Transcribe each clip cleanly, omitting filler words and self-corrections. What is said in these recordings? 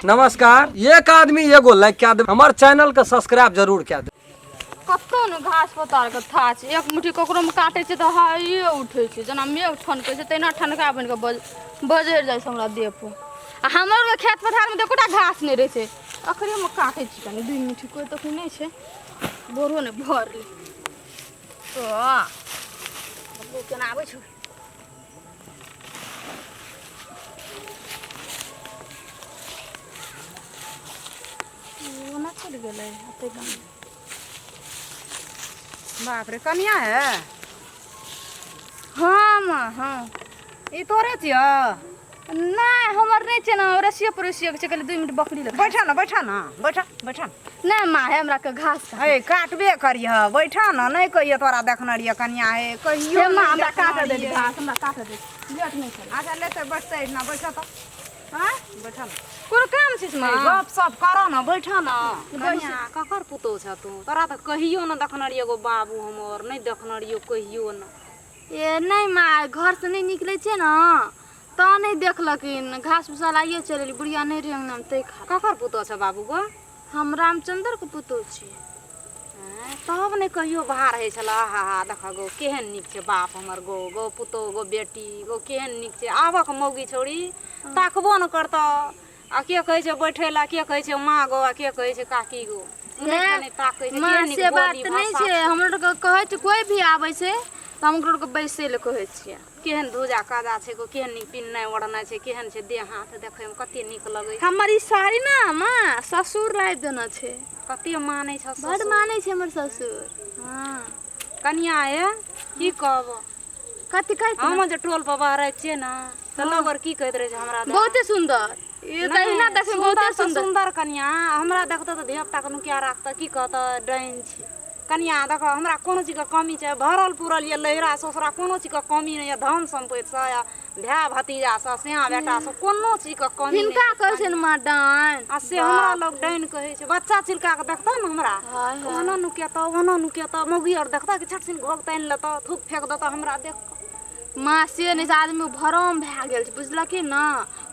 नमस्कार। एक आदमी एगो लाइक क्या दे, हमारे चैनल का सब्सक्राइब जरूर क्या दे। कतो न घास पतार के था छै, एक मुट्ठी ककरो में काटे छै त हाइए उठे छै, जना मेघ ठनके छै तेना ठनका बन के बजर जाय छै हमरा देह पर। आ हमर के खेत पथार में एकोटा घास नहीं रहे छै, अखरे में काटे छी कनी 2 मुट्ठी कोई तो नहीं छै, बोरो ने भरले तो अब केना आबै छै। ओना चल गेलै अते गाम। बाप रे कनिया है। हाँ माँ हाँ ई तोरे छिय? नहीं हमर नहीं छै ना, रसिया परोसिया के चल 2 मिनट बकरी ले बैठा ना बैठा ना बैठा बैठा। नहीं माँ है हमरा के घास हे काटबे करिह, बैठा ना, नहीं कहिए तोरा देखना रिय कनिया है कहियो माँ हमरा काट दे घास, हमरा काट दे लेट नहीं करे। अच्छा लेते बैठते ना, बैठा तो हां बैठा ना, कोन काम छै माँ? गप सप करो ना, बैठा ना। कनिया ककर पुतो छ तू? तोरा तो कहियो ना देखना रिय एगो बाबू हमर, नहीं देखना रियो कहियो ना। ए नहीं माँ घर से नहीं निकले छै ना त नहीं देखलकिन, घास भूसा लाइए चलेली, बुढ़िया नहीं रहे अंगना में ते खा। ककर पुतो छ बाबू गो? हम रामचंद्र के पुतो छी। तब नहीं कहियो बाहर है छला, हा हा देख गो केहन निक छे बाप हमर गो, गो पुतो गो बेटी गो केहन निक छे। आबक मौगी छोड़ी ताकबो न करत, आ के कहे छे बैठे ला, के कहे छे माँ गो, आ के कहे छे काकी गो। माँ से बात नहीं छे, हमरो के कहे छे कोई भी आवे छे त हम ओकरो के बैसे ले कहे छिए। केहन धोजा काजा छे गो, केहन निक पिन्ने ओढ़ना छे, केहन छे देह हाथ देखे में कते निक लगे। हमर ई साड़ी ना माँ ससुर लाइ देना छे, कते माने छ ससुर, बड़ माने छे हमर ससुर। हां कन्या है की कहब, कथि कहै छी हम जे टोल पर बाहर छिए ना त लोगर की कहत रहे हमरा बहुते सुंदर, ये तहिना देखे बहुते सुंदर सुंदर कन्या। हमरा देखत त देवता के नुकिया राखत की कहत डाइन छी। कन्या देख हमरा कोनो चीज के कमी छे, भरल पुरल ये लहरा ससुरा, कोनो चीज के कमी नहीं है, धन संपत्ति से या भाई भतीजा से सिया बेटा से कोनो चीज के कमी नहीं। हिनका कहै छै माँ डाइन, आ से हमरा लोग डाइन कहे छे। बच्चा चिलका के देखता न हमरा ओना नुकिया त मौगी और देखता कि छट सिन घोग तान लेत, थूक फेंक देता हमरा देख के। माँ से नहीं आदमी भरम भए गेल छै, बुझलखिन ना,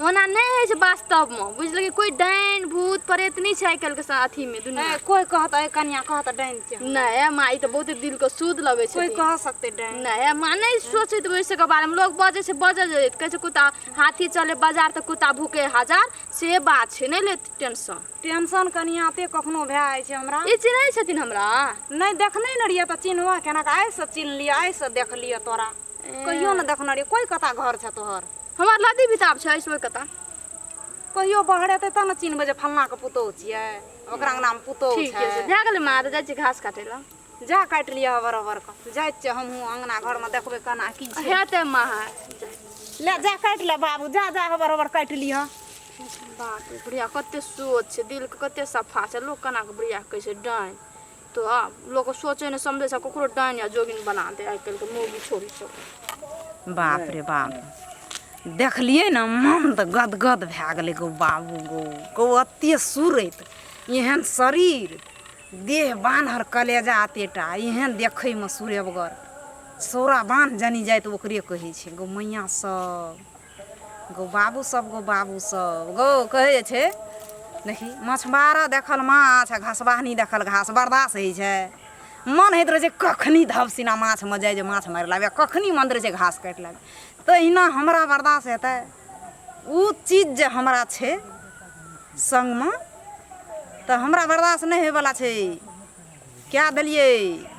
ओना नहीं है छै वास्तव में, बुझलखिन कोई डाइन भूत प्रेत नहीं छै आजकल के अथी में दुनिया। कोई कहत है कन्या कहत डाइन छे, नहीं माँ ई तो बहुत दिल को शुद्ध लगे छै। कोई कह सकते डाइन नहीं माँ नहीं सोचे तो वैसे के बारे में, लोग बजे से कहे छै कुत्ता हाथी चले बाजार तो कुत्ता भूखे हजार, से बात छै, नहीं ले टेंशन। टेंशन कन्या ते कखनो भए छै हमरा। ई चिन्है छथिन हमरा? नहीं देखने न रिया त चिन्हवा केना के आइ से चिन्ह लिया, आइ से देख लिया तोरा कहियो न देखना रे। कोई कता घर छ तोहर? हमर लदी बिताब छै इसो कता, कहियो बहरेते त न चिन्हबे जे फलना के पुतो छियै, ओकरा नाम पुतो छै। ठीक है जा गेलै माँ जाय छै घास काटे ला, जा काट लिया बराबर के जाय छै। हमहू अंगना घर में देखबे केना की छै। हेते माँ ले जा काट ले बाबू, जा जा बराबर काट लिया। बाप रे बुढ़िया कते सोच छै, दिल के कते सफा छै, लोग केना के बुढ़िया कहै छै डाइन। तो लोग सोचे ने समझे से ककरो डाइन या जोगिन बना दे आजकल के मौगी छोरी सब। बाप रे बाप देखलिए ना मन त गदगद भए गेलै गो बाबू गो अते सुरैत एहन शरीर, देह बान्हर कलेजा अतेटा, एहन देखै में सुरेबगर, सौरा बान्ह जनी जाय त ओकरे कहै छै गो मैया सब, गो बाबू सब गो कहै छै। देखी मछबारा देखल माछ, घासबाहनी देखल घास बर्दाश्त होइ छै। मन होइत रहे छै कखनी धबसिना माछ में जाय जे माछ मारि लाबे, कखनी मन रहे छै घास काटि लाबे। तहिना हमरा बर्दाश्त हेतै उ चीज जे हमरा छै संग में, त हमरा बर्दाश्त नहीं होय वाला छै। क्या देलिए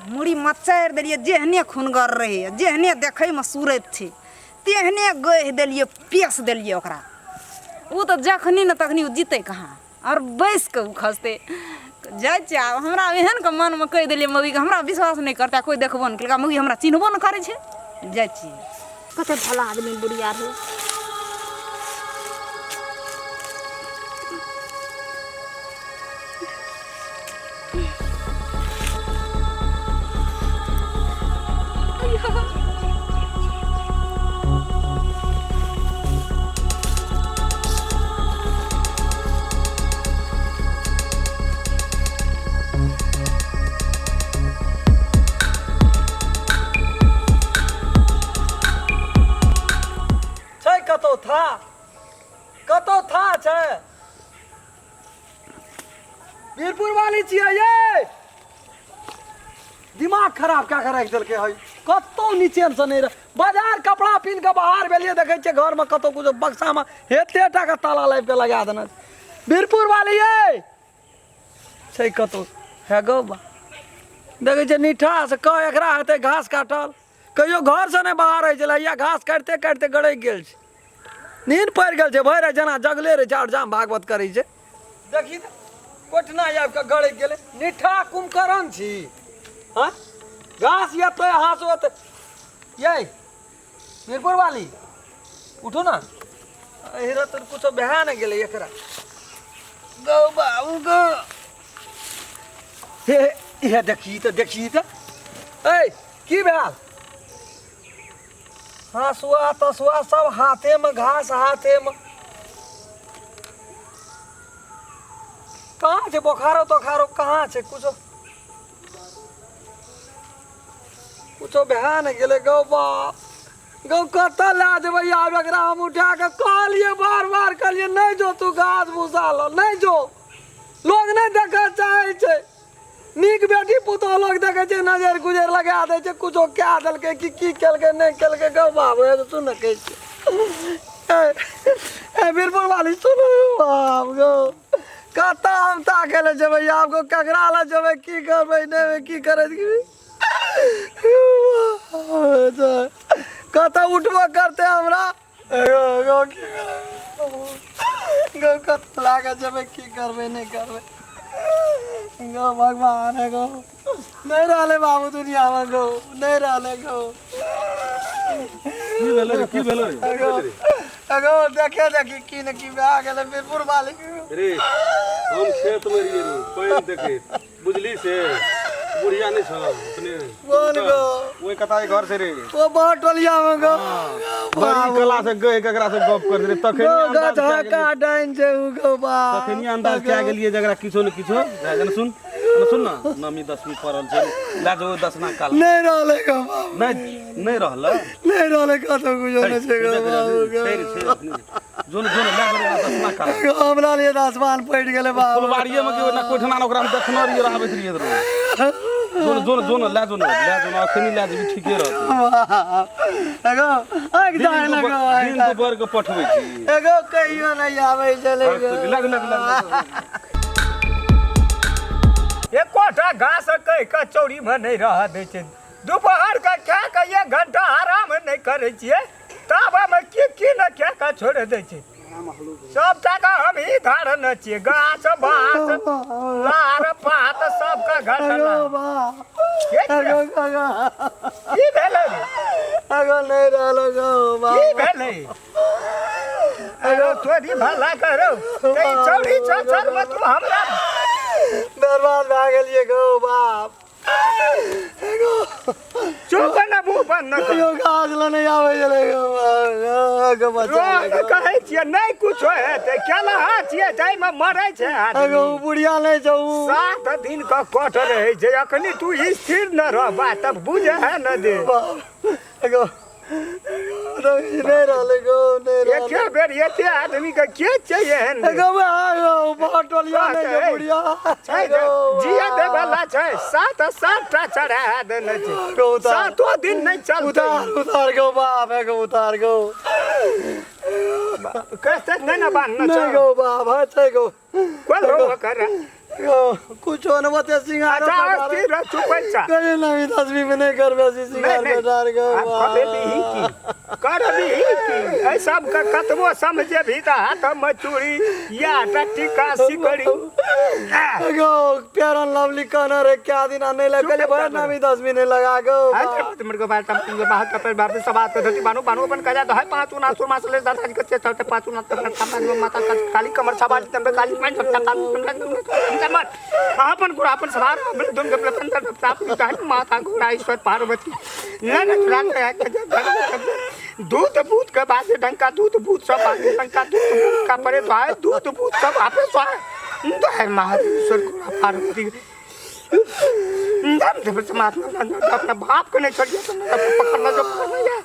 मुड़ी मचारि देलिए, जेहने खुनगर रहे, जेहने देखै में सुरैत छै तेहने गहि देलिए, पेश देलिए ओकरा। उ त जखनी न तखनी उ जीते कहाँ और बैस के उ खसते जाय छै। हमरा एहन के मन में कह देलिए मौगी के, हमरा विश्वास नहीं करता, कोई देखबो न केलका, मौगी हमरा चिन्हबो न करे छै। जाय छी कते भला आदमी बुढ़िया रे। कतो था छै वीरपुर वाली छियै ये दिमाग खराब क्या कर रख देलकै है कतो नीचे से नहीं रह बाजार कपड़ा पीन के बाहर भेलिए देखे छे घर में कतो कुछ बक्सा में हेते टा के ताला लाइब के लगा देना वीरपुर वाली ये छै कतो है गो बा देखे छे नीठा से कह एकरा हेते घास काटल कहियो घर से नहीं बाहर है छले या घास काटते काटते गड़क गेल छे नींद पड़ गेल छे भैर जना जगले रहे चार जाम भागवत करे छे देखी कोठना आब के गड़क गेले नीठा कुमकरण छी हाँ घास या तो हाँस होते ये वीरपुर वाली उठो ना हेरा तो कुछ बहा न गेले एकरा गो बाबू गो हे ये देखी तो ए की भेल हाँसुआ तसुआ सब हाथे में घास हाथे में कहाँ छे बोखारो तोखारो कहाँ छे कुछो बहा न गेले गौ बा गौ कत ला जेबै आब एकरा हम उठा के कहलिए बार कहलिए नहीं जो तू घास भूसा लो नहीं जो लोग नहीं देखे चाहे छे नीक बेटी पुतोह लोग देखे छे नजर गुजर लगा दे छे कुछो क्या देलके की केलके नहीं केलके गौ बाबू है सुन के ए वीरपुर वाली सुन बाप गौ कत हम ताके जेबै आब गो ककरा ला जेबै की करबै नहीं की करे कथा उठबो करते हमरा गो कत लागे जेबै की करबै नहीं करबै गो भगवान है गो नहीं रहले बाबू दुनिया में गो नहीं रहले गो की भेलो गो देखे देखी की न की आ गेले वीरपुर वाली रे हम खेत में रहिए रे कोई देखे बुझली से बुढ़िया नहीं छ अपने बोल गो ओए कताई घर से रे ओ बहुत टोलिया में गो बड़ी कला से गए ककरा से गप कर रे तखनी अंदाज का का डाइन जे उ गो बा तखनी अंदाज क्या गेलिए जगरा किछो न किछो जन सुन ना नमी 10वीं पढ़ल छै लाजो 10 ना काल नहीं रहले गो नहीं रहले कतो गुजो न छे गो बाबू जोन लाजो 10 ना काल हमरा लिए आसमान पड़ गेले बाबू फुलवाड़िए में के ना कोठना ओकरा में देखनो रहिए रहबे रहिए जोन लाजो अखनी लाज भी ठीके रहत एगो आग जाए लगो दिन दोपहर के पठबै छी एगो कहियो नहीं आवे चले लग ये कोठा घास कह के चौड़ी में नहीं रह दे छे दोपहर का क्या के 1 घंटा आराम नहीं करे छिए तब में की न क्या का छोड़ दे छे सब टाका हम ही धारन छिए घास बास लार पात सब का घटना की भेले एगो नहीं रहलो गो की भेले अरे थोड़ी भला करो ते चौड़ी चल मत तू हमरा बर्बाद भ गेलिए गो बाप एगो चुप न मुंह बंद न कहियो घास ल नहीं आवे चले गो बच्चा रोज कहै छियै नहीं कुछ है ते केला छियै जाय में मरै छै एगो आदमी बुढ़िया नहीं छौ 7 दिन का कोठ रहै छै अखनी तू स्थिर न रहबा तब बुझे है न दे एगो नहीं रहले गो नहीं रहले एके बेर एते आदमी के के चाहिए है एगो बहुत टोलिया नहीं छौ बुढ़िया छै जिया दे वाला छै 7 टा चढ़ा देने छै 7 दिन नहीं चलते उतार गो बाप एगो उतार गो कैसे नहीं बान न नहीं गो बाप है गो कोन हो कर कुछो न बते सिंगार अच्छा स्थिर चुप जा करे नहीं 10वीं में नहीं करबे सिंगार में डार गो कर भी की ऐ सब का कतबो समझे भी त हाथ में चूड़ी या टिका सिकड़ी गो प्यारन लवली कनर है क्या दिन नहीं लगले भर ना भी 10वीं नहीं लगा गो तुम को बात तुम बात पर बात से बात करती बानो बानो अपन कजा तो है 5 ना सुर मास ले दादा के चलते 5 ना तब सामान माता काली कमर छबा तब काली पैंट सब मत अपन गुड़ अपन सवार अपन दोन कपड़े पंतर ताप ताप माता गुड़ा ईश्वर पार्वती न रात है दूध बूत के बाद डंका दूध बूत सब आगे डंका दूध का परे तो है दूध बूत सब आपे सो तो है महादेव गुड़ा पार्वती दम परमात्मा अपना बाप को नहीं छोड़िए तो पकड़ना जो पकड़ना है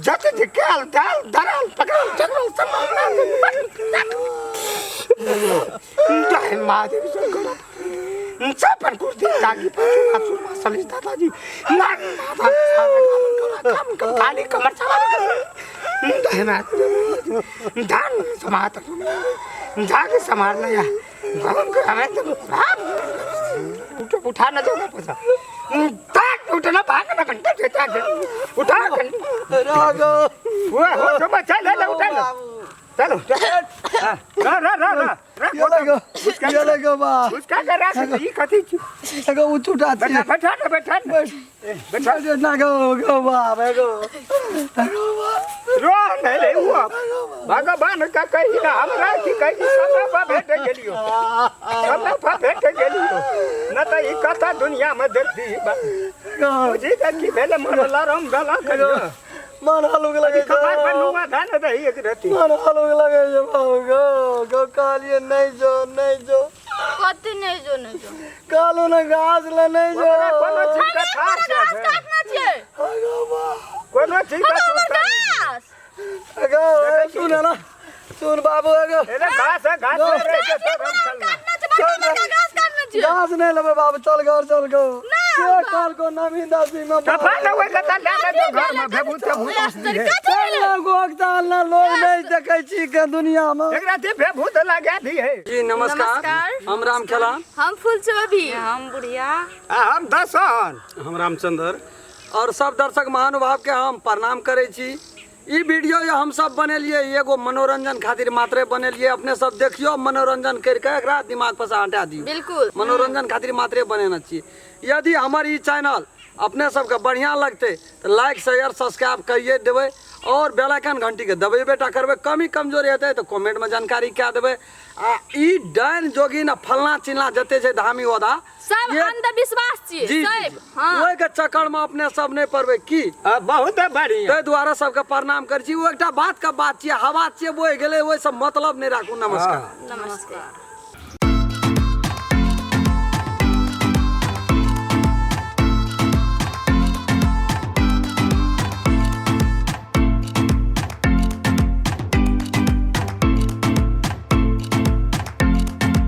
जत दिखाल दाल दराल पकड़ चकल सब तो है महादेव गुड़ा Sapan kurdi kaki pasu masalis dadaji. Nan kam kali kamar sabar. Dan samata. जाके संभालना या हमें तो उठा ना जाओ पैसा उठना भाग ना घंटा देता उठा रागो वो तो बच्चा ले ले उठा चलो ये लगो बा उसका कर रहा है ये कथी लगो उठा बैठा ना गो बा गो रो नहीं ले हुआ भगवान का कही ना हमरा की कही सब पर भेट गेलियो सब पर भेट गेलियो न त ई कथा दुनिया में देखती जी का की भेले मनला राम गला करियो मन हलुक लगे खबर बनूंगा धान दही एक रहती मन हलुक लगे गो कालिए नहीं जो कति नहीं जो कालो ना घास ले नहीं जो कोनो चीज का खास काटना छै कोनो चीज का अगो सुन ना सुन बाबू अगो एने घास रे के सब हम चलना घास नहीं लेबे बाबू चल गो के काल को नवीन दासी में कफा न होय कता ले दे घर में भेबू ते भूत लोग ताल ना लोग नहीं देखे छी के दुनिया में एकरा ते भेबूत लगा दी है जी नमस्कार हम रामखेलान हम फूलचोभी हम बुढ़िया हम दसन हम रामचंद्र और सब दर्शक महानुभाव के हम प्रणाम करे छी ई वीडियो ये हम सब बनेलिए एगो मनोरंजन खातिर मात्रे बनेलिए अपने सब देखियो मनोरंजन करके एकरा दिमाग पर से हटा दियो बिल्कुल मनोरंजन खातिर मात्रे बनेना चाहिए यदि हमार ई चैनल अपने सबके बढ़िया लगते तो लाइक शेयर सब्सक्राइब करिए देवे और बेल आइकन घंटी के दबे बेटा करबे कमी कमजोरी हेतै तो कमेंट में जानकारी क्या देवे आ ई डाइन जोगी ना फलना चिलना जते छै धामी ओदा सब अंधविश्वास छियै जी सब हां ओइ के चक्कर में अपने सब नहीं पड़बे की बहुत बढ़िया ताहि द्वारा सबके प्रणाम कर छी ओ एकटा बात का बात छियै हवा छियै बोइ गेलै ओइ सब मतलब नहीं राखू नमस्कार नमस्कार